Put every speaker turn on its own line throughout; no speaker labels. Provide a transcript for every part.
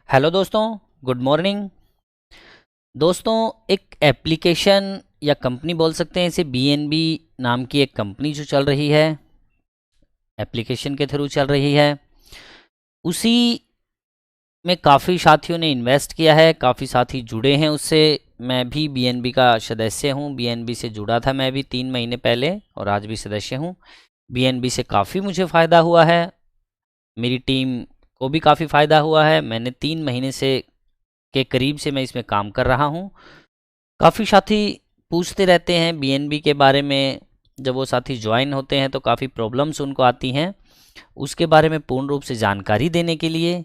Hello दोस्तों, good morning. दोस्तों, एक एप्लीकेशन या कंपनी बोल सकते हैं इसे, बीएनबी नाम की एक कंपनी जो चल रही है, एप्लीकेशन के थ्रू चल रही है, उसी में काफ़ी साथियों ने इन्वेस्ट किया है, काफ़ी साथी जुड़े हैं उससे। मैं भी बीएनबी का सदस्य हूँ, बीएनबी से जुड़ा था मैं भी 3 महीने पहले और आज भी सदस्य हूँ। बीएनबी से काफ़ी मुझे फ़ायदा हुआ है, मेरी टीम को भी काफ़ी फ़ायदा हुआ है। मैंने 3 महीने से के करीब से मैं इसमें काम कर रहा हूँ। काफ़ी साथी पूछते रहते हैं बीएनबी के बारे में, जब वो साथी ज्वाइन होते हैं तो काफ़ी प्रॉब्लम्स उनको आती हैं। उसके बारे में पूर्ण रूप से जानकारी देने के लिए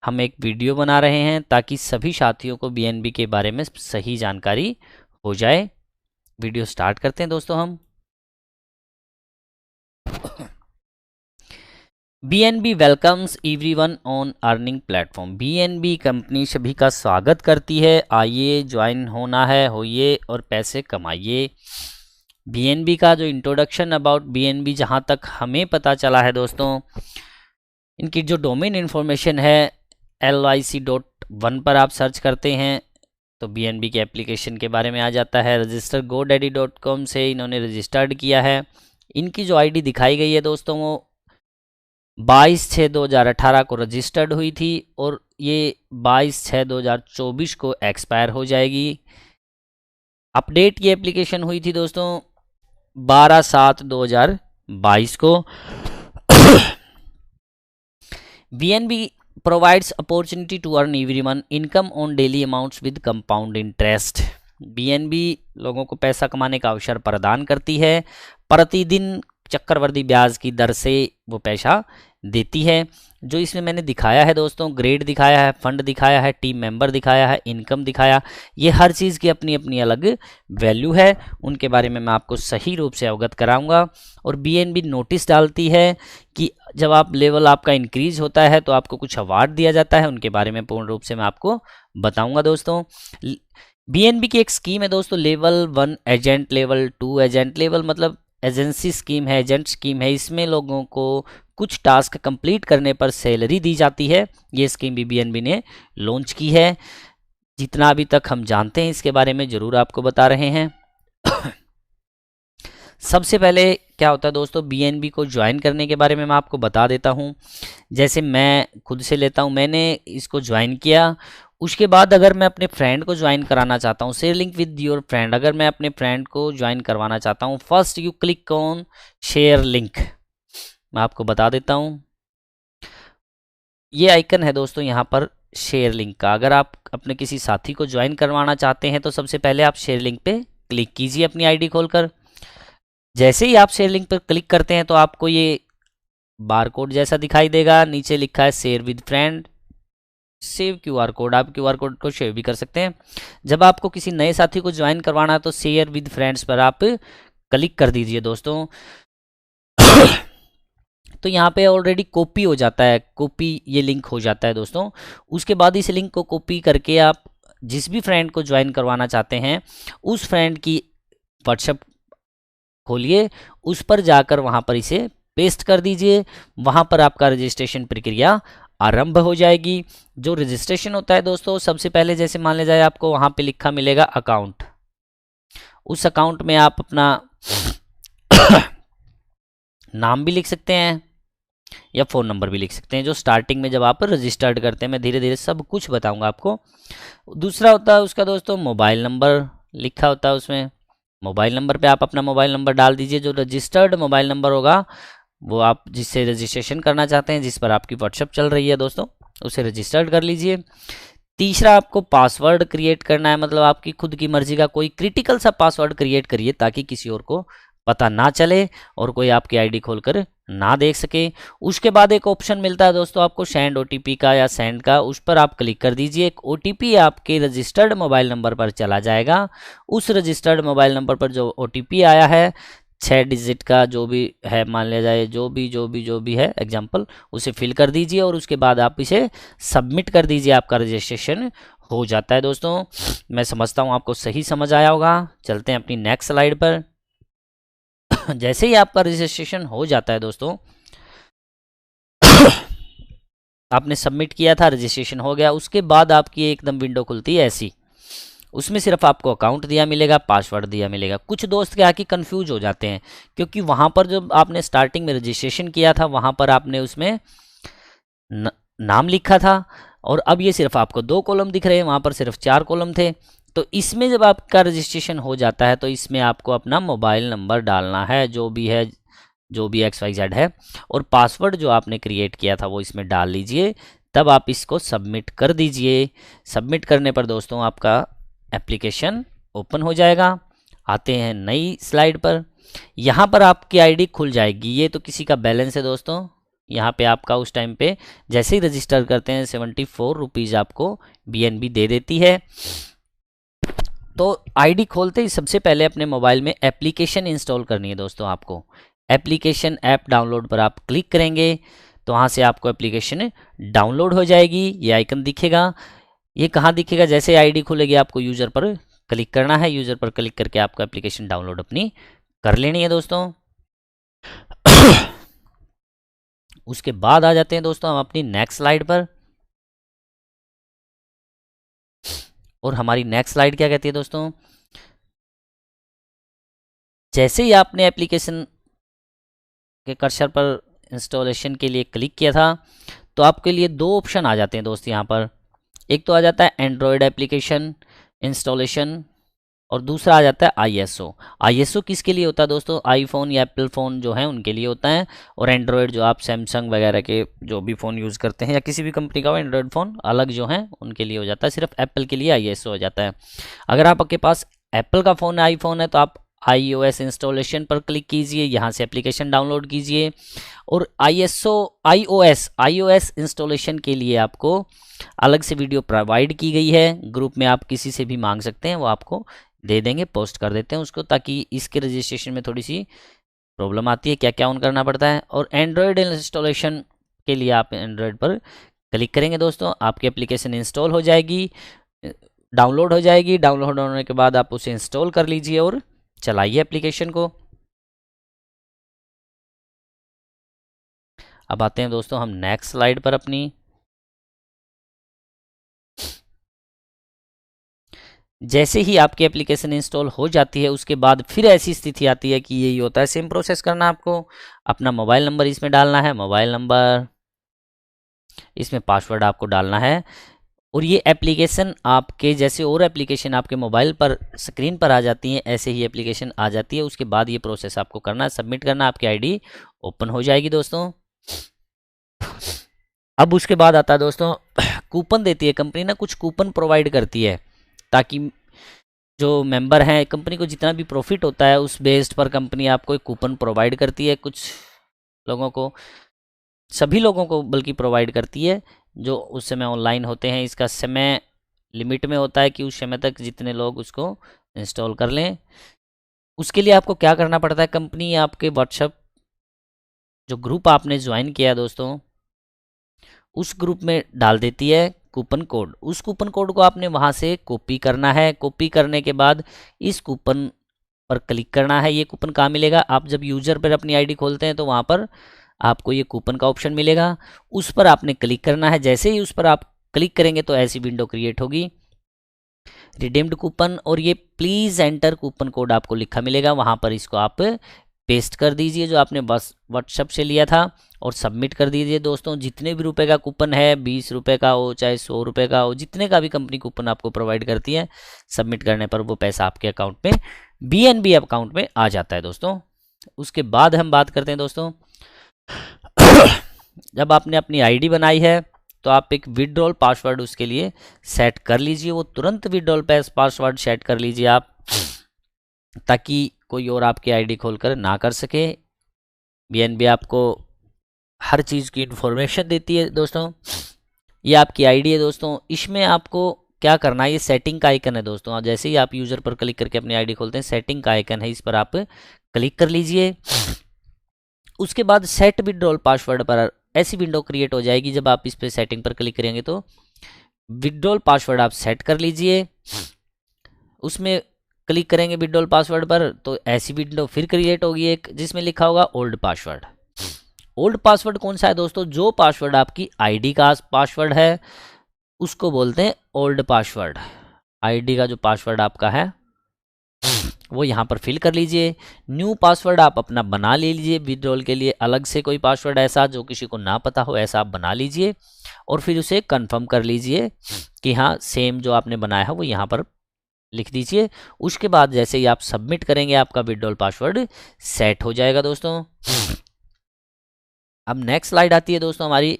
हम एक वीडियो बना रहे हैं ताकि सभी साथियों को बीएनबी के बारे में सही जानकारी हो जाए। वीडियो स्टार्ट करते हैं दोस्तों हम। BNB welcomes everyone on earning platform. BNB company सभी का स्वागत करती है। आइए, ज्वाइन होना है, होइए और पैसे कमाइए। बीएनबी का जो इंट्रोडक्शन अबाउट बीएनबी जहाँ तक हमें पता चला है दोस्तों, इनकी जो डोमेन इन्फॉर्मेशन है LIC.1 पर आप सर्च करते हैं तो बीएनबी के एप्लीकेशन के बारे में आ जाता है। रजिस्टर GoDaddy.com से इन्होंने रजिस्टर्ड किया है। इनकी जो आईडी दिखाई गई है दोस्तों, वो 22/6/2018 को रजिस्टर्ड हुई थी और ये 22/6/2024 को एक्सपायर हो जाएगी। अपडेट की एप्लीकेशन हुई थी दोस्तों 12/7/2022 को। BNB provides opportunity to earn everyone income on daily amounts with compound interest. BNB लोगों को पैसा कमाने का अवसर प्रदान करती है। प्रतिदिन चक्रवृद्धि ब्याज की दर से वो पैसा देती है। जो इसमें मैंने दिखाया है दोस्तों, ग्रेड दिखाया है, फंड दिखाया है, टीम मेंबर दिखाया है, इनकम दिखाया, ये हर चीज़ की अपनी अपनी अलग वैल्यू है। उनके बारे में मैं आपको सही रूप से अवगत कराऊंगा। और बीएनबी नोटिस डालती है कि जब आप लेवल आपका इंक्रीज होता है तो आपको कुछ अवार्ड दिया जाता है, उनके बारे में पूर्ण रूप से मैं आपको बताऊंगा दोस्तों। बीएनबी की एक स्कीम है दोस्तों, level 1 agent, level 2 agent. Level मतलब एजेंसी स्कीम है, एजेंट स्कीम है। इसमें लोगों को कुछ टास्क कंप्लीट करने पर सैलरी दी जाती है। ये स्कीम भी बीएनबी ने लॉन्च की है। जितना अभी तक हम जानते हैं इसके बारे में ज़रूर आपको बता रहे हैं। सबसे पहले क्या होता है दोस्तों, बीएनबी को ज्वाइन करने के बारे में मैं आपको बता देता हूँ। जैसे मैं खुद से लेता हूँ, मैंने इसको ज्वाइन किया। उसके बाद अगर मैं अपने फ्रेंड को ज्वाइन कराना चाहता हूँ, share link with your friend, अगर मैं अपने फ्रेंड को ज्वाइन करवाना चाहता हूँ, first you click on share link. मैं आपको बता देता हूँ, ये आइकन है दोस्तों यहाँ पर शेयर लिंक का। अगर आप अपने किसी साथी को ज्वाइन करवाना चाहते हैं तो सबसे पहले आप शेयर लिंक पे क्लिक कीजिए अपनी आईडी खोलकर। जैसे ही आप शेयर लिंक पर क्लिक करते हैं तो आपको ये बारकोड जैसा दिखाई देगा। नीचे लिखा है share with friend, save QR code. आप क्यूआर कोड को शेयर भी कर सकते हैं। जब आपको किसी नए साथी को ज्वाइन करवाना है तो शेयर विद फ्रेंड्स पर आप क्लिक कर दीजिए दोस्तों। तो यहाँ पे ऑलरेडी कॉपी हो जाता है, कॉपी ये लिंक हो जाता है दोस्तों। उसके बाद इस लिंक को कॉपी करके आप जिस भी फ्रेंड को ज्वाइन करवाना चाहते हैं उस फ्रेंड की व्हाट्सएप खोलिए, उस पर जाकर वहाँ पर इसे पेस्ट कर दीजिए। वहाँ पर आपका रजिस्ट्रेशन प्रक्रिया आरंभ हो जाएगी। जो रजिस्ट्रेशन होता है दोस्तों, सबसे पहले जैसे मान लिया जाए आपको वहाँ पे लिखा मिलेगा अकाउंट। उस अकाउंट में आप अपना नाम भी लिख सकते हैं या फ़ोन नंबर भी लिख सकते हैं, जो स्टार्टिंग में जब आप रजिस्टर्ड करते हैं। मैं धीरे धीरे सब कुछ बताऊंगा आपको। दूसरा होता है उसका दोस्तों मोबाइल नंबर, लिखा होता है उसमें। मोबाइल नंबर पे आप अपना मोबाइल नंबर डाल दीजिए। जो रजिस्टर्ड मोबाइल नंबर होगा वो आप जिससे रजिस्ट्रेशन करना चाहते हैं, जिस पर आपकी व्हाट्सएप चल रही है दोस्तों, उसे रजिस्टर्ड कर लीजिए। तीसरा, आपको पासवर्ड क्रिएट करना है, मतलब आपकी खुद की मर्जी का कोई क्रिटिकल सा पासवर्ड क्रिएट करिए ताकि किसी और को पता ना चले और कोई आपकी आईडी खोलकर ना देख सके। उसके बाद एक ऑप्शन मिलता है दोस्तों आपको सेंड ओटीपी का या सेंड का, उस पर आप क्लिक कर दीजिए। एक ओटीपी आपके रजिस्टर्ड मोबाइल नंबर पर चला जाएगा। उस रजिस्टर्ड मोबाइल नंबर पर जो ओटीपी आया है 6 डिजिट का, जो भी है मान लिया जाए, जो भी है एग्जाम्पल, उसे फिल कर दीजिए और उसके बाद आप इसे सबमिट कर दीजिए। आपका रजिस्ट्रेशन हो जाता है दोस्तों। मैं समझता हूँ आपको सही समझ आया होगा। चलते हैं अपनी नेक्स्ट स्लाइड पर। जैसे ही आपका रजिस्ट्रेशन हो जाता है दोस्तों, आपने सबमिट किया था, रजिस्ट्रेशन हो गया, उसके बाद आपकी एकदम विंडो खुलती है ऐसी। उसमें सिर्फ आपको अकाउंट दिया मिलेगा, पासवर्ड दिया मिलेगा। कुछ दोस्त क्या कि कंफ्यूज हो जाते हैं, क्योंकि वहाँ पर जब आपने स्टार्टिंग में रजिस्ट्रेशन किया था वहाँ पर आपने उसमें नाम लिखा था, और अब ये सिर्फ आपको 2 कॉलम दिख रहे हैं, वहाँ पर सिर्फ 4 कॉलम थे। तो इसमें जब आपका रजिस्ट्रेशन हो जाता है तो इसमें आपको अपना मोबाइल नंबर डालना है, जो भी है, जो भी XYZ है, और पासवर्ड जो आपने क्रिएट किया था वो इसमें डाल लीजिए। तब आप इसको सबमिट कर दीजिए। सबमिट करने पर दोस्तों आपका एप्लीकेशन ओपन हो जाएगा। आते हैं नई स्लाइड पर। यहाँ पर आपकी आईडी खुल जाएगी। ये तो किसी का बैलेंस है दोस्तों। यहाँ पे आपका उस टाइम पे जैसे ही रजिस्टर करते हैं 74 रुपीज़ आपको BNB दे देती है। तो आईडी खोलते ही सबसे पहले अपने मोबाइल में एप्लीकेशन इंस्टॉल करनी है दोस्तों। आपको एप्लीकेशन ऐप डाउनलोड पर आप क्लिक करेंगे तो वहाँ से आपको एप्लीकेशन डाउनलोड हो जाएगी। ये आइकन दिखेगा। ये कहाँ दिखेगा? जैसे आईडी खुलेगी आपको यूज़र पर क्लिक करना है। यूज़र पर क्लिक करके आपको एप्लीकेशन डाउनलोड अपनी कर लेनी है दोस्तों। उसके बाद आ जाते हैं दोस्तों हम अपनी नेक्स्ट स्लाइड पर। और हमारी नेक्स्ट स्लाइड क्या कहती है दोस्तों? जैसे ही आपने एप्लीकेशन के कर्सर पर इंस्टॉलेशन के लिए क्लिक किया था तो आपके लिए 2 ऑप्शन आ जाते हैं दोस्त यहाँ पर। एक तो आ जाता है एंड्रॉयड एप्लीकेशन इंस्टॉलेशन, और दूसरा आ जाता है ISO। ISO किसके लिए होता है दोस्तों? आईफोन या एप्पल फ़ोन जो है उनके लिए होता है, और एंड्रॉयड जो आप सैमसंग वगैरह के जो भी फ़ोन यूज़ करते हैं या किसी भी कंपनी का एंड्रॉयड फ़ोन अलग जो है उनके लिए हो जाता है। सिर्फ एप्पल के लिए ISO हो जाता है। अगर आपके पास एप्पल का फ़ोन है, आईफोन है, तो आप iOS इंस्टॉलेशन पर क्लिक कीजिए, यहाँ से एप्लीकेशन डाउनलोड कीजिए। और iOS इंस्टॉलेशन के लिए आपको अलग से वीडियो प्रोवाइड की गई है। ग्रुप में आप किसी से भी मांग सकते हैं, वो आपको दे देंगे, पोस्ट कर देते हैं उसको, ताकि इसके रजिस्ट्रेशन में थोड़ी सी प्रॉब्लम आती है, क्या क्या ऑन करना पड़ता है। और एंड्रॉयड इंस्टॉलेशन के लिए आप एंड्रॉयड पर क्लिक करेंगे दोस्तों, आपकी एप्लीकेशन इंस्टॉल हो जाएगी, डाउनलोड हो जाएगी। डाउनलोड होने के बाद आप उसे इंस्टॉल कर लीजिए और चलाइए एप्लीकेशन को। अब आते हैं दोस्तों हम नेक्स्ट स्लाइड पर अपनी। जैसे ही आपकी एप्लीकेशन इंस्टॉल हो जाती है उसके बाद फिर ऐसी स्थिति आती है कि यही होता है, सेम प्रोसेस करना आपको। अपना मोबाइल नंबर इसमें डालना है, मोबाइल नंबर, इसमें पासवर्ड आपको डालना है। और ये एप्लीकेशन आपके जैसे और एप्लीकेशन आपके मोबाइल पर स्क्रीन पर आ जाती हैं, ऐसे ही एप्लीकेशन आ जाती है। उसके बाद ये प्रोसेस आपको करना है, सबमिट करना, आपकी आईडी ओपन हो जाएगी दोस्तों। अब उसके बाद आता है दोस्तों कूपन देती है कंपनी ना, कुछ कूपन प्रोवाइड करती है ताकि जो मेंबर हैं, कंपनी को जितना भी प्रॉफिट होता है उस बेस्ड पर कंपनी आपको एक कूपन प्रोवाइड करती है। कुछ लोगों को, सभी लोगों को बल्कि प्रोवाइड करती है जो उस समय ऑनलाइन होते हैं। इसका समय लिमिट में होता है कि उस समय तक जितने लोग उसको इंस्टॉल कर लें। उसके लिए आपको क्या करना पड़ता है? कंपनी आपके व्हाट्सएप जो ग्रुप आपने ज्वाइन किया है दोस्तों, उस ग्रुप में डाल देती है कूपन कोड। उस कूपन कोड को आपने वहाँ से कॉपी करना है। कॉपी करने के बाद इस कूपन पर क्लिक करना है। ये कूपन कहाँ मिलेगा? आप जब यूज़र पर अपनी आईडी खोलते हैं तो वहाँ पर आपको ये कूपन का ऑप्शन मिलेगा, उस पर आपने क्लिक करना है। जैसे ही उस पर आप क्लिक करेंगे तो ऐसी विंडो क्रिएट होगी, रिडीम्ड कूपन, और ये प्लीज़ एंटर कूपन कोड आपको लिखा मिलेगा। वहाँ पर इसको आप पेस्ट कर दीजिए जो आपने बस व्हाट्सएप से लिया था, और सबमिट कर दीजिए दोस्तों। जितने भी रुपए का कूपन है, 20 रुपये का हो चाहे 100 रुपये का हो, जितने का भी कंपनी कूपन आपको प्रोवाइड करती है, सबमिट करने पर वो पैसा आपके अकाउंट में, BNB अकाउंट में आ जाता है दोस्तों। उसके बाद हम बात करते हैं दोस्तों जब आपने अपनी आईडी बनाई है तो आप एक विड्रॉल पासवर्ड उसके लिए सेट कर लीजिए। वो तुरंत विड्रॉल पासवर्ड सेट कर लीजिए आप, ताकि कोई और आपकी आईडी खोलकर ना कर सके। BNB आपको हर चीज़ की इन्फॉर्मेशन देती है दोस्तों। ये आपकी आईडी है दोस्तों, इसमें आपको क्या करना है? ये सेटिंग का आइकन है दोस्तों। जैसे ही आप यूज़र पर क्लिक करके अपनी आईडी खोलते हैं, सेटिंग का आइकन है, इस पर आप क्लिक कर लीजिए। उसके बाद सेट विड्रॉल पासवर्ड पर ऐसी विंडो क्रिएट हो जाएगी। जब आप इस पर सेटिंग पर क्लिक करेंगे तो विड्रॉल पासवर्ड आप सेट कर लीजिए। उसमें क्लिक करेंगे विड्रॉल पासवर्ड पर तो ऐसी विंडो फिर क्रिएट होगी एक, जिसमें लिखा होगा ओल्ड पासवर्ड। ओल्ड पासवर्ड कौन सा है दोस्तों? जो पासवर्ड आपकी आईडी का पासवर्ड है उसको बोलते हैं ओल्ड पासवर्ड। आईडी का जो पासवर्ड आपका है वो यहाँ पर फिल कर लीजिए। न्यू पासवर्ड आप अपना बना लीजिए विड्रॉल के लिए, अलग से कोई पासवर्ड ऐसा जो किसी को ना पता हो ऐसा आप बना लीजिए और फिर उसे कंफर्म कर लीजिए कि हाँ सेम जो आपने बनाया है वो यहाँ पर लिख दीजिए। उसके बाद जैसे ही आप सबमिट करेंगे आपका विड्रॉल पासवर्ड सेट हो जाएगा दोस्तों। अब नेक्स्ट स्लाइड आती है दोस्तों हमारी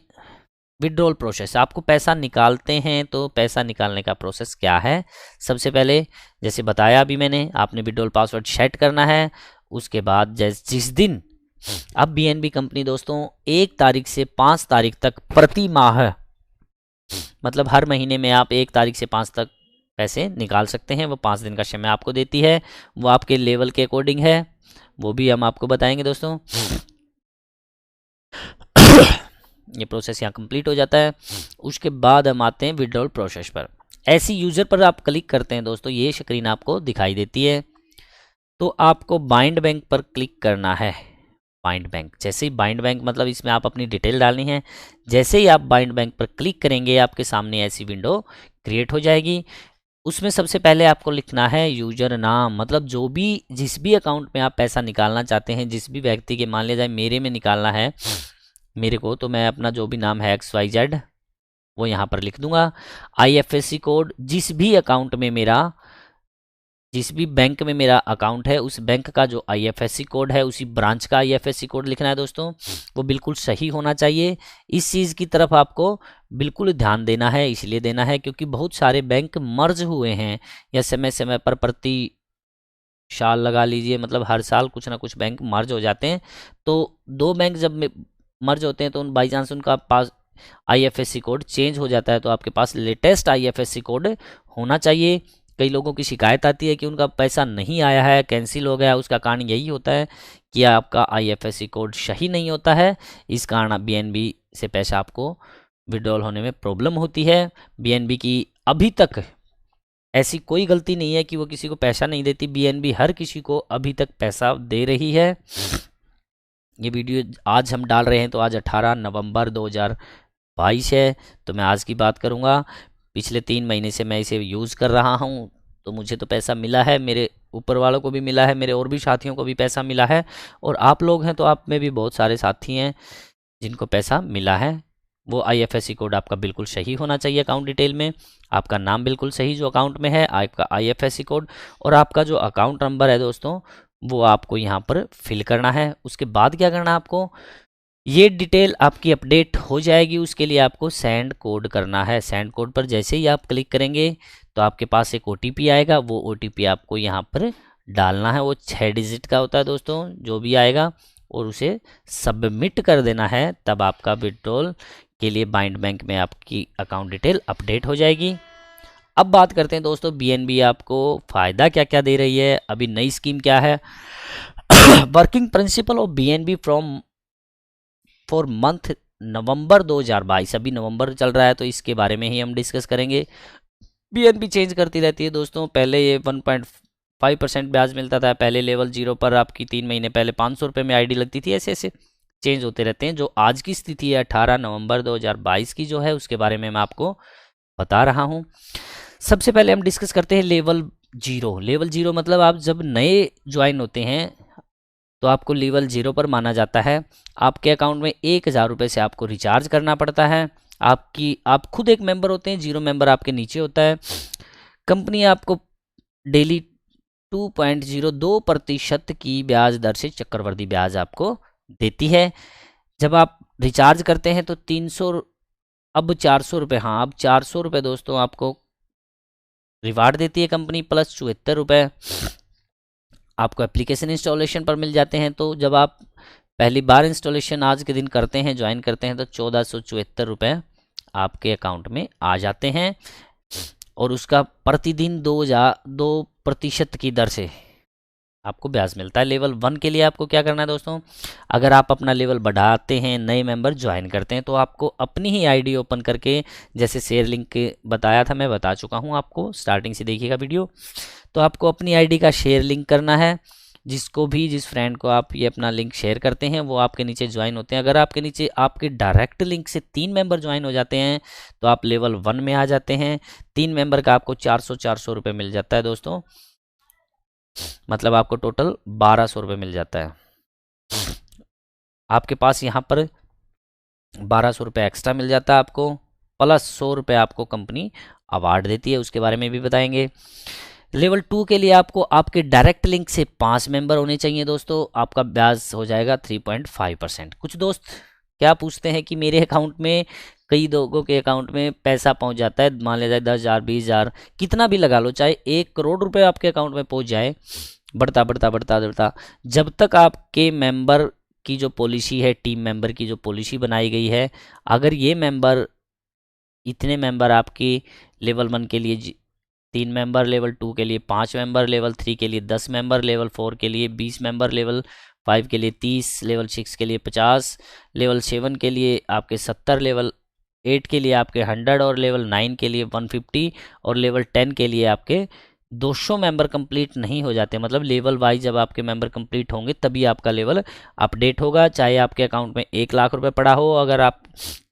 विड्रॉल प्रोसेस। आपको पैसा निकालते हैं तो पैसा निकालने का प्रोसेस क्या है? सबसे पहले जैसे बताया अभी मैंने, आपने विड्रॉल पासवर्ड सेट करना है। उसके बाद जिस दिन अब बीएनबी कंपनी दोस्तों 1 तारीख से 5 तारीख तक प्रति माह, मतलब हर महीने में आप 1 तारीख से 5 तक पैसे निकाल सकते हैं। वो 5 दिन का समय आपको देती है, वो आपके लेवल के अकॉर्डिंग है, वो भी हम आपको बताएंगे दोस्तों। ये प्रोसेस यहाँ कंप्लीट हो जाता है। उसके बाद हम आते हैं विड्रॉल प्रोसेस पर। ऐसी यूज़र पर आप क्लिक करते हैं दोस्तों, ये स्क्रीन आपको दिखाई देती है। तो आपको बाइंड बैंक पर क्लिक करना है। बाइंड बैंक, जैसे ही बाइंड बैंक मतलब इसमें आप अपनी डिटेल डालनी है। जैसे ही आप बाइंड बैंक पर क्लिक करेंगे आपके सामने ऐसी विंडो क्रिएट हो जाएगी। उसमें सबसे पहले आपको लिखना है यूजर नाम, मतलब जो भी जिस भी अकाउंट में आप पैसा निकालना चाहते हैं, जिस भी व्यक्ति के, मान लिया जाए मेरे में निकालना है मेरे को, तो मैं अपना जो भी नाम है XYZ वो यहाँ पर लिख दूंगा। IFSC कोड, जिस भी अकाउंट में मेरा, जिस भी बैंक में मेरा अकाउंट है उस बैंक का जो IFSC कोड है, उसी ब्रांच का IFSC कोड लिखना है दोस्तों। वो बिल्कुल सही होना चाहिए। इस चीज़ की तरफ आपको बिल्कुल ध्यान देना है, इसलिए देना है क्योंकि बहुत सारे बैंक मर्ज हुए हैं या समय समय पर प्रति साल लगा लीजिए, मतलब हर साल कुछ ना कुछ बैंक मर्ज हो जाते हैं। तो 2 बैंक जब मर्ज होते हैं तो बाई चांस उनका पास IFSC कोड चेंज हो जाता है, तो आपके पास लेटेस्ट IFSC कोड होना चाहिए। कई लोगों की शिकायत आती है कि उनका पैसा नहीं आया है, कैंसिल हो गया। उसका कारण यही होता है कि आपका IFSC कोड सही नहीं होता है। इस कारण BNB से पैसा आपको विड्रॉल होने में प्रॉब्लम होती है। BNB की अभी तक ऐसी कोई गलती नहीं है कि वो किसी को पैसा नहीं देती। BNB हर किसी को अभी तक पैसा दे रही है। ये वीडियो आज हम डाल रहे हैं तो आज 18 नवंबर 2022 है, तो मैं आज की बात करूँगा। पिछले 3 महीने से मैं इसे यूज़ कर रहा हूँ, तो मुझे तो पैसा मिला है, मेरे ऊपर वालों को भी मिला है, मेरे और भी साथियों को भी पैसा मिला है, और आप लोग हैं तो आप में भी बहुत सारे साथी हैं जिनको पैसा मिला है। वो IFSC कोड आपका बिल्कुल सही होना चाहिए अकाउंट डिटेल में, आपका नाम बिल्कुल सही जो अकाउंट में है, आपका IFSC कोड और आपका जो अकाउंट नंबर है दोस्तों वो आपको यहाँ पर फिल करना है। उसके बाद क्या करना है आपको, ये डिटेल आपकी अपडेट हो जाएगी, उसके लिए आपको सेंड कोड करना है। सेंड कोड पर जैसे ही आप क्लिक करेंगे तो आपके पास एक OTP आएगा। वो OTP आपको यहाँ पर डालना है। वो 6 डिजिट का होता है दोस्तों, जो भी आएगा, और उसे सबमिट कर देना है। तब आपका विड्रॉल के लिए बाइंड बैंक में आपकी अकाउंट डिटेल अपडेट हो जाएगी। अब बात करते हैं दोस्तों BNB आपको फ़ायदा क्या क्या दे रही है, अभी नई स्कीम क्या है। Working principle of BNB from for month November 2022, अभी नवंबर चल रहा है तो इसके बारे में ही हम डिस्कस करेंगे। BNB चेंज करती रहती है दोस्तों। पहले ये 1.5% ब्याज मिलता था, पहले लेवल 0 पर आपकी 3 महीने पहले 500 रुपये में ID लगती थी। ऐसे ऐसे चेंज होते रहते हैं। जो आज की स्थिति है 18 नवंबर 2022 की जो है, उसके बारे में मैं आपको बता रहा हूँ। सबसे पहले हम डिस्कस करते हैं लेवल 0। लेवल 0 मतलब आप जब नए ज्वाइन होते हैं तो आपको लेवल 0 पर माना जाता है। आपके अकाउंट में 1000 रुपये से आपको रिचार्ज करना पड़ता है। आप खुद एक मेंबर होते हैं, 0 मेंबर आपके नीचे होता है। कंपनी आपको डेली 2.02% की ब्याज दर से चक्रवृद्धि ब्याज आपको देती है। जब आप रिचार्ज करते हैं तो 300, अब 400 रुपये, हाँ अब 400 रुपये दोस्तों आपको रिवार्ड देती है कंपनी, प्लस 74 रुपये आपको एप्लीकेशन इंस्टॉलेशन पर मिल जाते हैं। तो जब आप पहली बार इंस्टॉलेशन आज के दिन करते हैं, ज्वाइन करते हैं, तो 1474 रुपये आपके अकाउंट में आ जाते हैं, और उसका प्रतिदिन 2% की दर से आपको ब्याज मिलता है। लेवल 1 के लिए आपको क्या करना है दोस्तों, अगर आप अपना लेवल बढ़ाते हैं, नए मेंबर ज्वाइन करते हैं, तो आपको अपनी ही ID ओपन करके, जैसे शेयर लिंक बताया था, मैं बता चुका हूं आपको, स्टार्टिंग से देखिएगा वीडियो, तो आपको अपनी ID का शेयर लिंक करना है। जिस फ्रेंड को आप ये अपना लिंक शेयर करते हैं वो आपके नीचे ज्वाइन होते हैं। अगर आपके नीचे आपके डायरेक्ट लिंक से 3 मेंबर ज्वाइन हो जाते हैं तो आप लेवल 1 में आ जाते हैं। 3 मेंबर का आपको 400 रुपये मिल जाता है दोस्तों, मतलब आपको टोटल 1200 रुपये मिल जाता है। आपके पास यहाँ पर 1200 रुपये एक्स्ट्रा मिल जाता है आपको, प्लस 100 रुपये आपको कंपनी अवार्ड देती है, उसके बारे में भी बताएंगे। लेवल 2 के लिए आपको आपके डायरेक्ट लिंक से 5 मेंबर होने चाहिए दोस्तों। आपका ब्याज हो जाएगा 3.5%। कुछ दोस्त क्या पूछते हैं कि मेरे अकाउंट में, कई लोगों के अकाउंट में पैसा पहुंच जाता है, मान लिया जाए 10,000 20,000 कितना भी लगा लो, चाहे 1 करोड़ रुपए आपके अकाउंट में पहुंच जाए, बढ़ता बढ़ता बढ़ता बढ़ता, जब तक आपके मेंबर की जो पॉलिसी है, टीम मेंबर की जो पॉलिसी बनाई गई है, अगर ये मेंबर, इतने मेंबर आपकी लेवल 1 के लिए 3 मेंबर, लेवल 2 के लिए 5 मेंबर, लेवल 3 के लिए 10 मेंबर, लेवल 4 के लिए 20 मेंबर, लेवल 5 के लिए 30, लेवल 6 के लिए 50, लेवल 7 के लिए आपके 70, लेवल 8 के लिए आपके 100 और लेवल 9 के लिए 150 और लेवल 10 के लिए आपके 200 मेंबर कंप्लीट नहीं हो जाते। मतलब लेवल वाइज जब आपके मेंबर कंप्लीट होंगे तभी आपका लेवल अपडेट होगा। चाहे आपके अकाउंट में 1 लाख रुपए पड़ा हो, अगर आप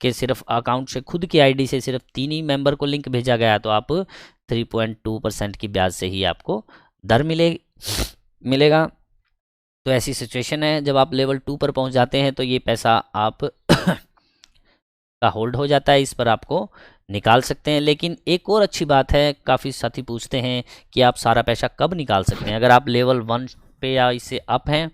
के सिर्फ अकाउंट से, खुद की आईडी से सिर्फ 3 ही मेंबर को लिंक भेजा गया तो आप 3.2% की ब्याज से ही आपको दर मिलेगा। तो ऐसी सिचुएशन है, जब आप लेवल 2 पर पहुंच जाते हैं तो ये पैसा आप का होल्ड हो जाता है, इस पर आपको निकाल सकते हैं। लेकिन एक और अच्छी बात है, काफ़ी साथी पूछते हैं कि आप सारा पैसा कब निकाल सकते हैं। अगर आप लेवल 1 पे या इससे अप हैं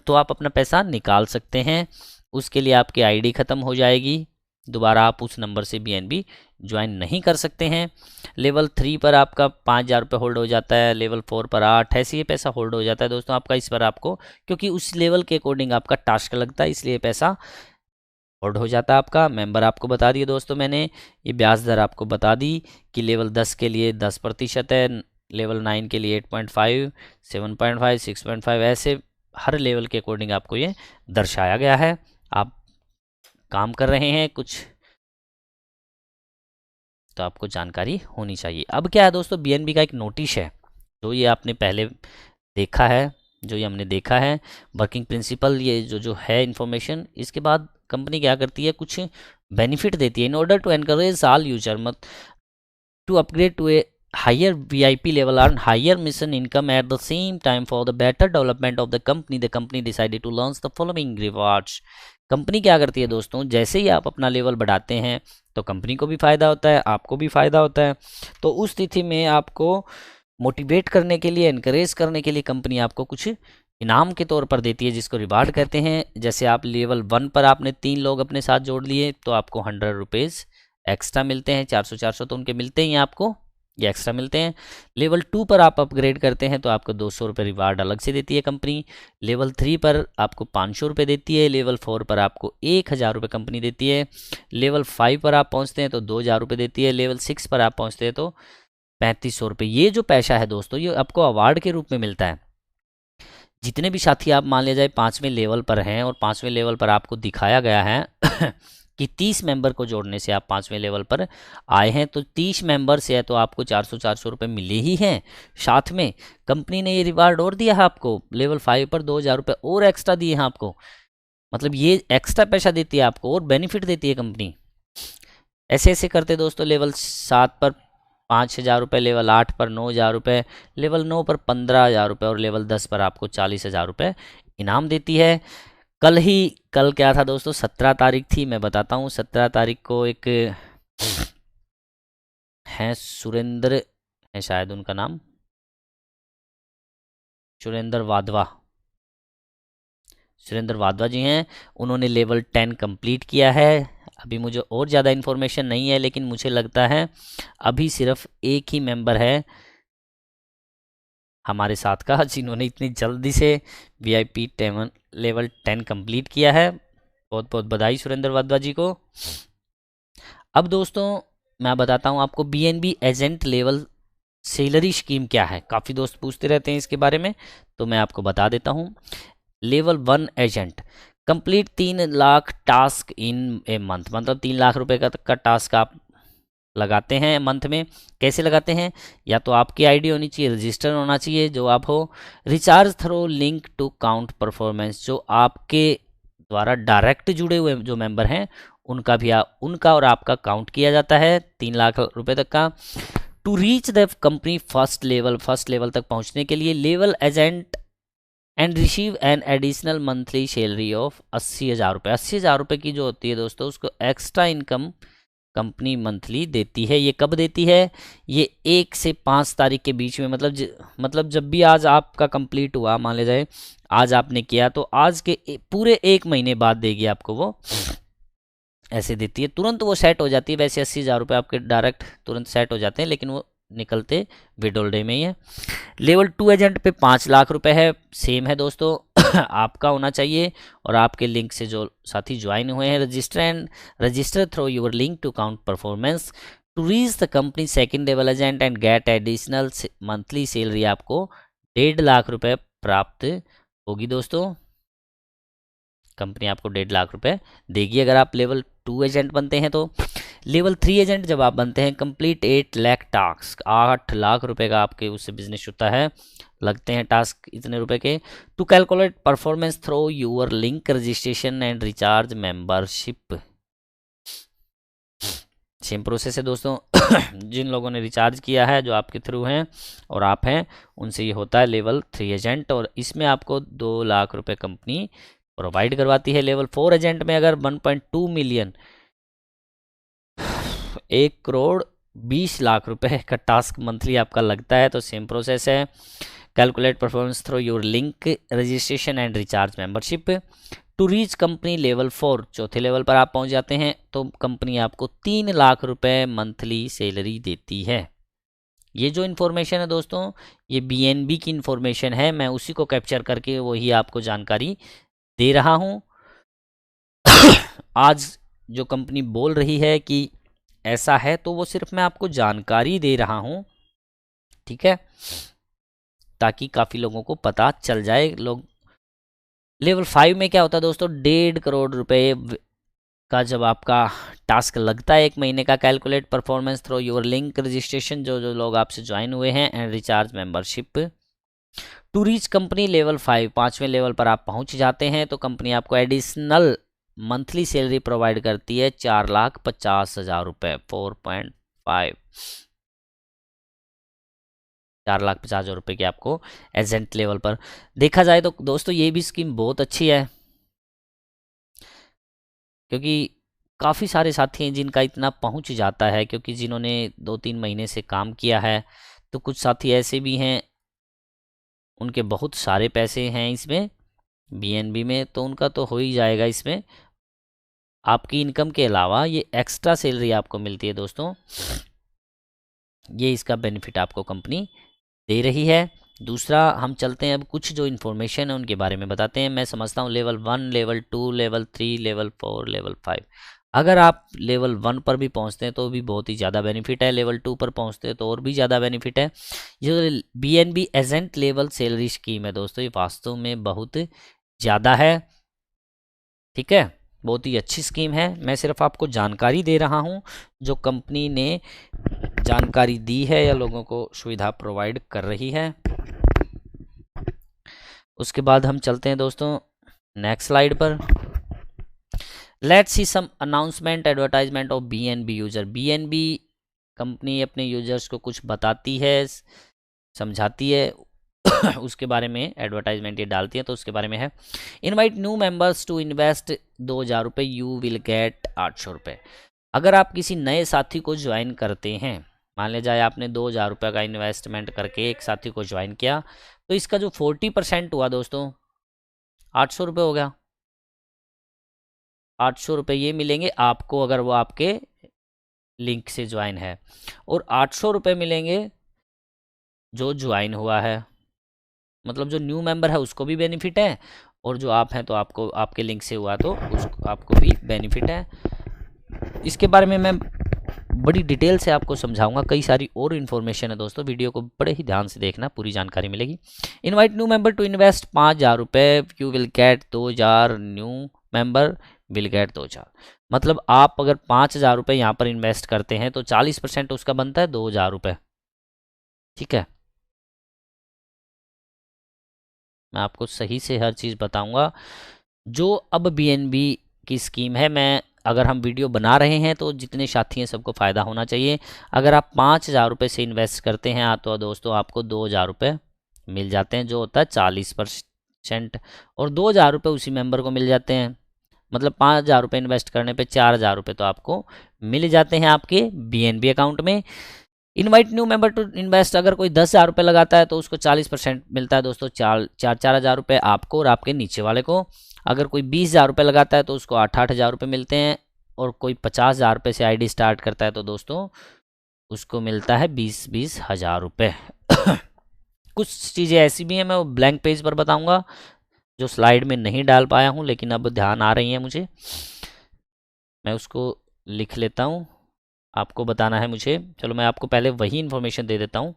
तो आप अपना पैसा निकाल सकते हैं। उसके लिए आपकी आईडी ख़त्म हो जाएगी, दोबारा आप उस नंबर से BNB ज्वाइन नहीं कर सकते हैं। लेवल 3 पर आपका 5,000 रुपये होल्ड हो जाता है, लेवल 4 पर 8, ऐसे ये पैसा होल्ड हो जाता है दोस्तों आपका। इस पर आपको, क्योंकि उस लेवल के अकॉर्डिंग आपका टास्क लगता है, इसलिए पैसा होल्ड हो जाता है आपका। मेंबर आपको बता दिए दोस्तों मैंने, ये ब्याज दर आपको बता दी कि लेवल 10 के लिए 10% है, लेवल 9 के लिए 8.5, 7.5, 6.5, ऐसे हर लेवल के अकॉर्डिंग आपको ये दर्शाया गया है। आप काम कर रहे हैं कुछ तो आपको जानकारी होनी चाहिए। अब क्या है दोस्तों, BNB का एक नोटिस है, तो ये आपने पहले देखा है, जो ये हमने देखा है वर्किंग प्रिंसिपल, ये जो है इन्फॉर्मेशन। इसके बाद कंपनी क्या करती है, कुछ बेनिफिट देती है। In order to encourage all user must to upgrade to a higher VIP level earn higher mission income at the same time for the better development of the company decided to launch the following rewards। Company क्या करती है दोस्तों, जैसे ही आप अपना level बढ़ाते हैं तो कंपनी को भी फ़ायदा होता है, आपको भी फ़ायदा होता है। तो उस स्थिति में आपको मोटिवेट करने के लिए, इनकरेज करने के लिए कंपनी आपको कुछ इनाम के तौर पर देती है, जिसको रिवार्ड कहते हैं। जैसे आप लेवल 1 पर आपने 3 लोग अपने साथ जोड़ लिए तो आपको 100 रुपीज़ एक्स्ट्रा मिलते हैं, 400 तो उनके मिलते ही हैं आपको, ये एक्स्ट्रा मिलते हैं। लेवल 2 पर आप अपग्रेड करते हैं तो आपको 200 रुपये रिवार्ड अलग से देती है कंपनी। लेवल 3 पर आपको 500 रुपये देती है। लेवल 4 पर आपको 1,000 रुपये कंपनी देती है। लेवल 5 पर आप पहुंचते हैं तो 2,000 रुपये देती है। लेवल 6 पर आप पहुंचते हैं तो 3,500 रुपये। ये जो पैसा है दोस्तों, ये आपको अवार्ड के रूप में मिलता है। जितने भी साथी आप मान लिया जाए 5वें लेवल पर हैं और 5वें लेवल पर आपको दिखाया गया है कि 30 मेंबर को जोड़ने से आप 5वें लेवल पर आए हैं, तो 30 मेंबर से है तो आपको 400 रुपये मिले ही हैं। साथ में कंपनी ने ये रिवार्ड और दिया है आपको, लेवल 5 पर 2,000 रुपये और एक्स्ट्रा दिए हैं आपको। मतलब ये एक्स्ट्रा पैसा देती है आपको और बेनिफिट देती है कंपनी। ऐसे ऐसे करते दोस्तों, लेवल 7 पर 5,000 रुपये, लेवल 8 पर 9,000 रुपये, लेवल 9 पर 15,000 रुपये और लेवल 10 पर आपको 40,000 रुपये इनाम देती है। कल क्या था दोस्तों, 17 तारीख थी, मैं बताता हूँ। 17 तारीख को एक हैं सुरेंद्र, है शायद उनका नाम, सुरेंद्र वाधवा जी हैं। उन्होंने लेवल 10 कंप्लीट किया है। अभी मुझे और ज़्यादा इन्फॉर्मेशन नहीं है, लेकिन मुझे लगता है अभी सिर्फ एक ही मेंबर है हमारे साथ का जिन्होंने इतनी जल्दी से VIP लेवल 10 कंप्लीट किया है। बहुत बहुत बधाई सुरेंद्र वाधवा जी को। अब दोस्तों मैं बताता हूँ आपको BNB agent level salary scheme क्या है। काफ़ी दोस्त पूछते रहते हैं इसके बारे में, तो मैं आपको बता देता हूँ। Level 1 agent complete 3 lakh task in a month, मतलब 3 लाख रुपए का टास्क आप लगाते हैं मंथ में। कैसे लगाते हैं? या तो आपकी आईडी होनी चाहिए, रजिस्टर होना चाहिए जो आप हो, recharge through link to count performance, जो आपके द्वारा डायरेक्ट जुड़े हुए जो मेंबर हैं उनका भी उनका और आपका काउंट किया जाता है 3 लाख रुपए तक का। To reach the company first level तक पहुंचने के लिए level agent and receive an additional monthly salary of 80,000 रुपये। 80,000 रुपये की जो होती है दोस्तों, उसको एक्स्ट्रा इनकम कंपनी मंथली देती है। ये कब देती है? ये 1 से 5 तारीख के बीच में, मतलब जब भी आज आपका कंप्लीट हुआ, मान ले जाए आज आपने किया, तो आज के पूरे 1 महीने बाद देगी आपको वो, ऐसे देती है। तुरंत वो सेट हो जाती है। वैसे 80,000 रुपये आपके डायरेक्ट तुरंत सेट हो जाते हैं, लेकिन वो निकलते विड्रॉल डे में ही है। लेवल 2 एजेंट पे 5 लाख रुपए है, सेम है दोस्तों आपका होना चाहिए और आपके लिंक से जो साथी ज्वाइन हुए हैं। Register through your link to count performance to reach the company second level agent and get additional monthly salary. आपको 1.5 लाख रुपए प्राप्त होगी दोस्तों। कंपनी आपको 1.5 लाख रुपए देगी अगर आप लेवल 2 एजेंट बनते हैं। तो लेवल 3 एजेंट जब आप बनते हैं, कंप्लीट 8 लाख टास्क, 8 लाख रुपए का आपके उससे बिजनेस होता है, लगते हैं टास्क इतने रुपए के। To calculate performance through your link registration and recharge membership. Same process है दोस्तों जिन लोगों ने रिचार्ज किया है, जो आपके थ्रू हैं और आप हैं, उनसे ये होता है लेवल 3 एजेंट, और इसमें आपको 2 लाख रुपए कंपनी प्रोवाइड करवाती है। लेवल 4 एजेंट में अगर 1.2 मिलियन, 1 करोड़ 20 लाख रुपए का टास्क मंथली आपका लगता है, तो सेम प्रोसेस है। Calculate performance through your link registration and recharge membership to reach company level 4, चौथे लेवल पर आप पहुंच जाते हैं, तो कंपनी आपको 3 लाख रुपए मंथली सैलरी देती है। ये जो इन्फॉर्मेशन है दोस्तों, ये बीएनबी की इन्फॉर्मेशन है, मैं उसी को कैप्चर करके वही आपको जानकारी दे रहा हूं। आज जो कंपनी बोल रही है कि ऐसा है, तो वो सिर्फ मैं आपको जानकारी दे रहा हूं, ठीक है, ताकि काफ़ी लोगों को पता चल जाए। लोग लेवल 5 में क्या होता है दोस्तों, 1.5 करोड़ रुपए का जब आपका टास्क लगता है 1 महीने का। Calculate performance through your link registration, जो लोग आपसे ज्वाइन हुए हैं, and recharge membership to reach company level 5, 5वें लेवल पर आप पहुंच जाते हैं, तो कंपनी आपको एडिशनल मंथली सैलरी प्रोवाइड करती है 4,50,000 रुपये, 4.5, 4,50,000 रुपये की आपको एजेंट लेवल पर। देखा जाए तो दोस्तों ये भी स्कीम बहुत अच्छी है, क्योंकि काफ़ी सारे साथी हैं जिनका इतना पहुंच जाता है, क्योंकि जिन्होंने 2-3 महीने से काम किया है, तो कुछ साथी ऐसे भी हैं उनके बहुत सारे पैसे हैं इसमें बीएनबी में, तो उनका तो हो ही जाएगा। इसमें आपकी इनकम के अलावा ये एक्स्ट्रा सैलरी आपको मिलती है दोस्तों, ये इसका बेनिफिट आपको कंपनी दे रही है। दूसरा हम चलते हैं, अब कुछ जो इन्फॉर्मेशन है उनके बारे में बताते हैं। मैं समझता हूँ level 1, level 2, level 3, level 4, level 5। अगर आप लेवल 1 पर भी पहुँचते हैं तो भी बहुत ही ज़्यादा बेनिफिट है, लेवल 2 पर पहुँचते हैं तो और भी ज़्यादा बेनिफिट है। ये BNB agent level salary scheme है दोस्तों, ये वास्तव में बहुत ज़्यादा है, ठीक है, बहुत ही अच्छी स्कीम है। मैं सिर्फ आपको जानकारी दे रहा हूँ, जो कंपनी ने जानकारी दी है या लोगों को सुविधा प्रोवाइड कर रही है। उसके बाद हम चलते हैं दोस्तों नेक्स्ट स्लाइड पर। Let's see some announcement advertisement of BNB user. BNB company अपने यूजर्स को कुछ बताती है, समझाती है उसके बारे में एडवर्टाइजमेंट ये डालती है, तो उसके बारे में है। Invite new members to invest 2,000 रुपये, यू विल गेट 800 रुपये। अगर आप किसी नए साथी को ज्वाइन करते हैं, मान ले जाए आपने 2,000 रुपये का इन्वेस्टमेंट करके एक साथी को ज्वाइन किया, तो इसका जो 40% हुआ दोस्तों 800 रुपये हो गया। 800 रुपये ये मिलेंगे आपको अगर वो आपके लिंक से ज्वाइन है, और 800 रुपये मिलेंगे जो ज्वाइन हुआ है, मतलब जो न्यू मेंबर है उसको भी बेनिफिट है, और जो आप हैं तो आपको आपके लिंक से हुआ तो उसको आपको भी बेनिफिट है। इसके बारे में मैं बड़ी डिटेल से आपको समझाऊंगा, कई सारी और इन्फॉर्मेशन है दोस्तों, वीडियो को बड़े ही ध्यान से देखना, पूरी जानकारी मिलेगी। Invite new member to invest 5,000 रुपये, you will get 2,000, new member will get 2,000। मतलब आप अगर 5,000 रुपये यहाँ पर इन्वेस्ट करते हैं तो 40% उसका बनता है 2,000 रुपये। ठीक है, मैं आपको सही से हर चीज़ बताऊंगा। जो अब बीएनबी की स्कीम है, मैं अगर हम वीडियो बना रहे हैं तो जितने साथी हैं सबको फ़ायदा होना चाहिए। अगर आप 5,000 रुपये से इन्वेस्ट करते हैं तो दोस्तों आपको 2,000 रुपये मिल जाते हैं, जो होता है 40%। और 2,000 रुपये उसी मेंबर को मिल जाते हैं। मतलब 5,000 रुपये इन्वेस्ट करने पे 4,000 रुपये तो आपको मिल जाते हैं आपके बीएनबी अकाउंट में। Invite new member to invest, अगर कोई 10,000 रुपये लगाता है तो उसको 40% मिलता है दोस्तों, 4,000 रुपये आपको और आपके नीचे वाले को। अगर कोई 20,000 रुपये लगाता है तो उसको 8,000 रुपये मिलते हैं। और कोई 50,000 रुपये से आईडी स्टार्ट करता है तो दोस्तों उसको मिलता है 20,000 रुपये। कुछ चीज़ें ऐसी भी हैं, मैं वो ब्लैंक पेज पर बताऊंगा जो स्लाइड में नहीं डाल पाया हूं, लेकिन अब ध्यान आ रही है मुझे, मैं उसको लिख लेता हूँ, आपको बताना है मुझे। चलो मैं आपको पहले वही इन्फॉर्मेशन दे देता हूँ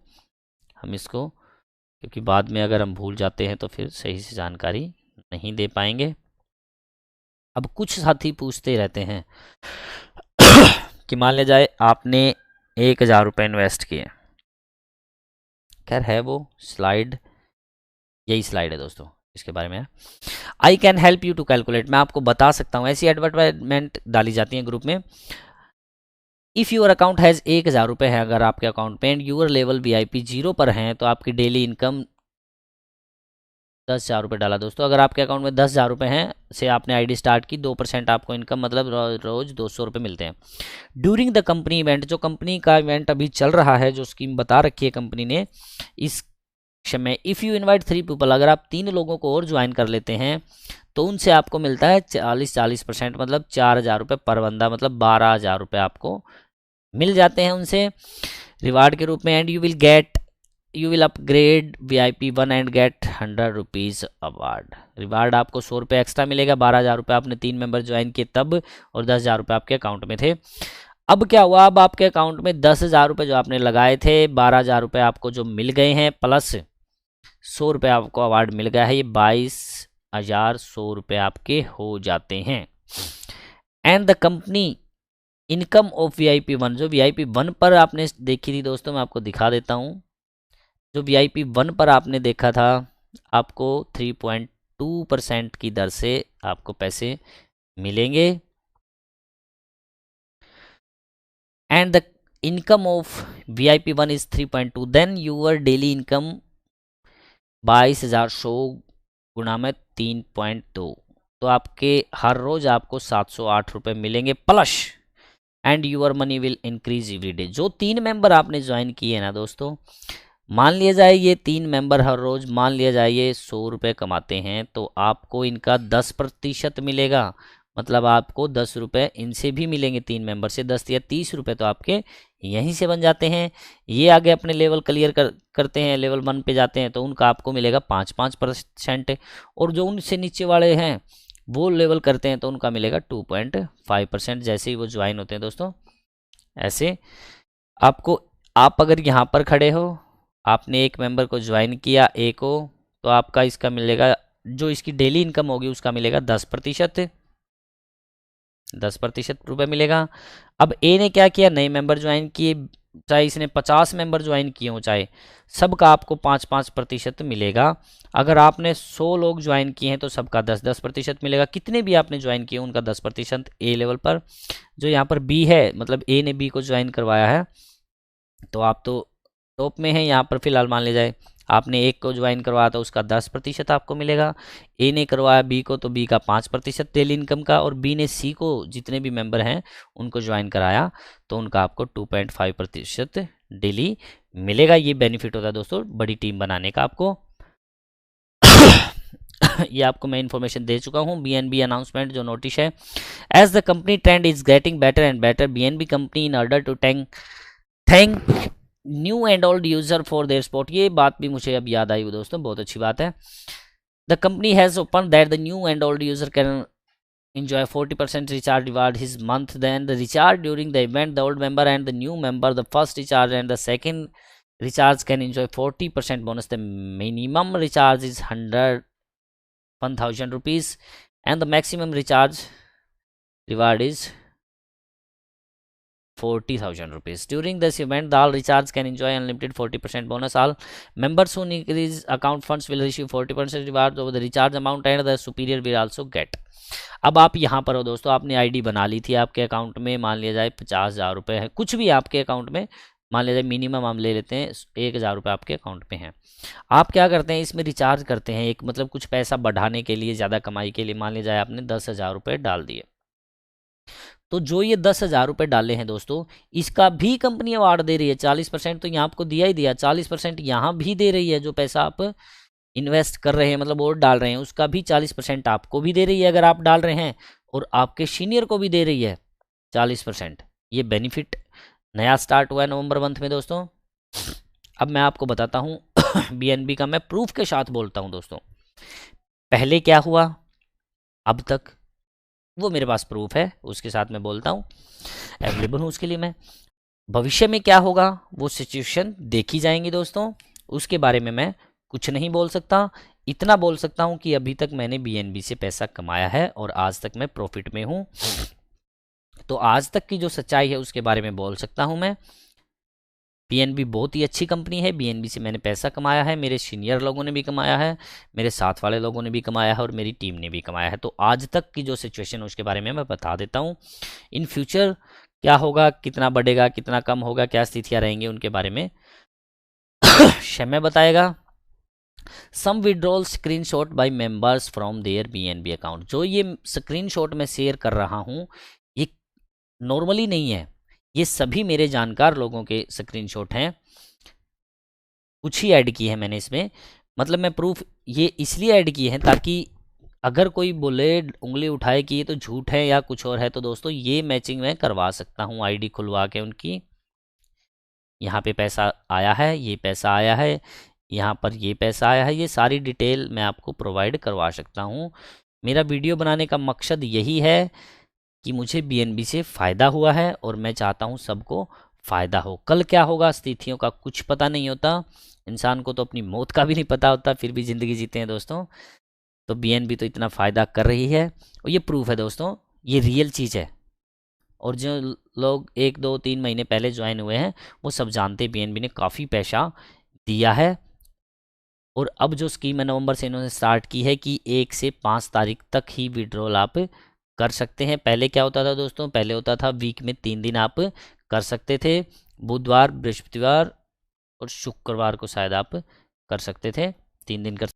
हम इसको, क्योंकि बाद में अगर हम भूल जाते हैं तो फिर सही से जानकारी नहीं दे पाएंगे। अब कुछ साथी पूछते रहते हैं कि मान लिया जाए आपने 1,000 रुपये इन्वेस्ट किए। खैर है वो स्लाइड, यही स्लाइड है दोस्तों, इसके बारे में I can help you to calculate, मैं आपको बता सकता हूँ। ऐसी एडवर्टाइजमेंट डाली जाती है ग्रुप में। इफ़ यूर अकाउंट हैज़ 1,000 रुपये है अगर आपके अकाउंट में, एंड यूर लेवल VIP 0 पर हैं तो आपकी डेली इनकम 10,000 रुपये डाला दोस्तों। अगर आपके अकाउंट में 10,000 रुपये हैं से आपने आईडी स्टार्ट की, 2% आपको इनकम, मतलब रोज़ 200 रुपये मिलते हैं। ड्यूरिंग द कंपनी इवेंट, जो कंपनी का इवेंट अभी चल रहा है, जो स्कीम बता रखी है कंपनी ने, इस में इफ़ यू इनवाइट 3 पीपल, अगर आप 3 लोगों को और ज्वाइन कर लेते हैं तो उनसे आपको मिलता है 40%, मतलब 4,000 रुपये पर बंदा, मतलब 12,000 रुपये आपको मिल जाते हैं उनसे रिवार्ड के रूप में। And you will upgrade VIP 1 and get 100 rupees award. Reward आपको 100 रुपये एक्स्ट्रा मिलेगा। 12,000 रुपये आपने 3 मेंबर ज्वाइन किए तब, और 10,000 रुपये आपके अकाउंट में थे। अब क्या हुआ, अब आपके अकाउंट में 10,000 रुपये जो आपने लगाए थे, 12,000 रुपये आपको जो मिल गए हैं, प्लस 100 रुपये आपको अवार्ड मिल गया है, ये 22,100 रुपये आपके हो जाते हैं। And the company income of VIP 1, जो VIP 1 पर आपने देखी थी दोस्तों, मैं आपको दिखा देता हूँ। जो VIP 1 पर आपने देखा था, आपको 3.2% की दर से आपको पैसे मिलेंगे। And the income of VIP 1 is 3.2, then your daily income 22,100 गुणा में 3.2, तो आपके हर रोज आपको 708 रुपये मिलेंगे plus. And your money will increase every day. जो 3 मेंबर आपने ज्वाइन किए ना दोस्तों, मान लिया जाए ये 3 मेंबर हर रोज, मान लिया जाए ये 100 रुपये कमाते हैं, तो आपको इनका 10% मिलेगा। मतलब आपको 10 रुपये इनसे भी मिलेंगे, 3 मेंबर से 10 या 30 रुपये तो आपके यहीं से बन जाते हैं। ये आगे अपने लेवल क्लियर करते हैं, लेवल 1 पे जाते हैं तो उनका आपको मिलेगा 5%। और जो उनसे नीचे वाले हैं वो लेवल करते हैं तो उनका मिलेगा 2.5% जैसे ही वो ज्वाइन होते हैं दोस्तों। ऐसे आपको, आप अगर यहाँ पर खड़े हो, आपने एक मेंबर को ज्वाइन किया A को, तो आपका इसका मिलेगा, जो इसकी डेली इनकम होगी उसका मिलेगा 10%, 10% रुपये मिलेगा। अब A ने क्या किया, नए मेंबर ज्वाइन किए, चाहे इसने 50 मेंबर ज्वाइन किए हो, चाहे सबका आपको 5-5% मिलेगा। अगर आपने 100 लोग ज्वाइन किए हैं तो सबका 10-10% मिलेगा। कितने भी आपने ज्वाइन किए उनका 10% A लेवल पर। जो यहाँ पर B है, मतलब A ने B को ज्वाइन करवाया है, तो आप तो टॉप में है यहाँ पर फिलहाल। मान लिया जाए आपने एक को ज्वाइन करवाया तो उसका 10% आपको मिलेगा। A ने करवाया B को तो B का 5% डेली इनकम का, और B ने C को, जितने भी मेंबर हैं उनको ज्वाइन कराया तो उनका आपको 2.5% डेली मिलेगा। ये बेनिफिट होता है दोस्तों बड़ी टीम बनाने का आपको। ये आपको मैं इन्फॉर्मेशन दे चुका हूँ। BNB अनाउंसमेंट जो नोटिस है, as the company trend is getting better and better, BNB company in order to thank new and old user for their support. ये बात भी मुझे अब याद आई दोस्तों, बहुत अच्छी बात है। The company has open that the new and old user can enjoy 40% recharge reward his month, then the recharge during the event, the old member and the new member, the first recharge and the second recharge can enjoy 40% bonus. The minimum recharge is 1,000 rupees and the maximum recharge reward is 40,000 rupees. During this event, the all recharge can enjoy unlimited 40% bonus. All members who increase account funds will receive 40% rewards over the recharge amount and the superior will also get. अब आप यहाँ पर हो दोस्तों, आपने ID बना ली थी, आपके अकाउंट में मान लिया जाए 50,000 रुपये है, कुछ भी आपके अकाउंट में मान लिया जाए, मिनिमम हम ले लेते हैं 1,000 रुपये आपके अकाउंट में है। आप क्या करते हैं, इसमें रिचार्ज करते हैं, एक मतलब कुछ पैसा बढ़ाने के लिए, ज़्यादा कमाई के लिए, मान लिया जाए आपने 10,000 रुपये डाल दिए। तो जो ये 10,000 रुपये डाले हैं दोस्तों, इसका भी कंपनी अवार्ड दे रही है 40%, तो यहाँ आपको दिया ही दिया, 40% यहाँ भी दे रही है। जो पैसा आप इन्वेस्ट कर रहे हैं, मतलब वोट डाल रहे हैं, उसका भी 40% आपको भी दे रही है अगर आप डाल रहे हैं, और आपके सीनियर को भी दे रही है 40%। ये बेनिफिट नया स्टार्ट हुआ है नवंबर मंथ में दोस्तों। अब मैं आपको बताता हूँ BNB का, मैं प्रूफ के साथ बोलता हूँ दोस्तों। पहले क्या हुआ अब तक, वो मेरे पास प्रूफ है, उसके साथ मैं बोलता हूँ, अवेलेबल हूँ उसके लिए मैं। भविष्य में क्या होगा वो सिचुएशन देखी जाएंगी दोस्तों, उसके बारे में मैं कुछ नहीं बोल सकता। इतना बोल सकता हूँ कि अभी तक मैंने BNB से पैसा कमाया है और आज तक मैं प्रॉफिट में हूँ। तो आज तक की जो सच्चाई है उसके बारे में बोल सकता हूँ मैं। BNB बहुत ही अच्छी कंपनी है, BNB से मैंने पैसा कमाया है, मेरे सीनियर लोगों ने भी कमाया है, मेरे साथ वाले लोगों ने भी कमाया है और मेरी टीम ने भी कमाया है। तो आज तक की जो सिचुएशन है उसके बारे में मैं बता देता हूँ। इन फ्यूचर क्या होगा, कितना बढ़ेगा, कितना कम होगा, क्या स्थितियाँ रहेंगी, उनके बारे में समय बताएगा। Some withdrawal screenshot by members from their BNB account. जो ये स्क्रीनशॉट मैं शेयर कर रहा हूँ ये नॉर्मली नहीं है, ये सभी मेरे जानकार लोगों के स्क्रीनशॉट हैं, कुछ ही ऐड किए हैं मैंने इसमें। मतलब मैं प्रूफ ये इसलिए ऐड किए हैं ताकि अगर कोई बोले, उंगली उठाए कि ये तो झूठ है या कुछ और है, तो दोस्तों ये मैचिंग मैं करवा सकता हूँ आईडी खुलवा के उनकी। यहाँ पे पैसा आया है, ये पैसा आया है, यहाँ पर ये पैसा आया है, ये सारी डिटेल मैं आपको प्रोवाइड करवा सकता हूँ। मेरा वीडियो बनाने का मकसद यही है कि मुझे BNB से फ़ायदा हुआ है और मैं चाहता हूँ सबको फ़ायदा हो। कल क्या होगा स्थितियों का कुछ पता नहीं होता, इंसान को तो अपनी मौत का भी नहीं पता होता, फिर भी ज़िंदगी जीते हैं दोस्तों। तो BNB तो इतना फ़ायदा कर रही है और ये प्रूफ है दोस्तों, ये रियल चीज़ है। और जो लोग 1, 2, 3 महीने पहले ज्वाइन हुए हैं वो सब जानते हैं BNB ने काफ़ी पैसा दिया है। और अब जो स्कीम है नवंबर से इन्होंने स्टार्ट की है कि 1 से 5 तारीख तक ही विड्रॉल आप कर सकते हैं। पहले क्या होता था दोस्तों, पहले होता था वीक में 3 दिन आप कर सकते थे, बुधवार, बृहस्पतिवार और शुक्रवार को शायद आप कर सकते थे, 3 दिन कर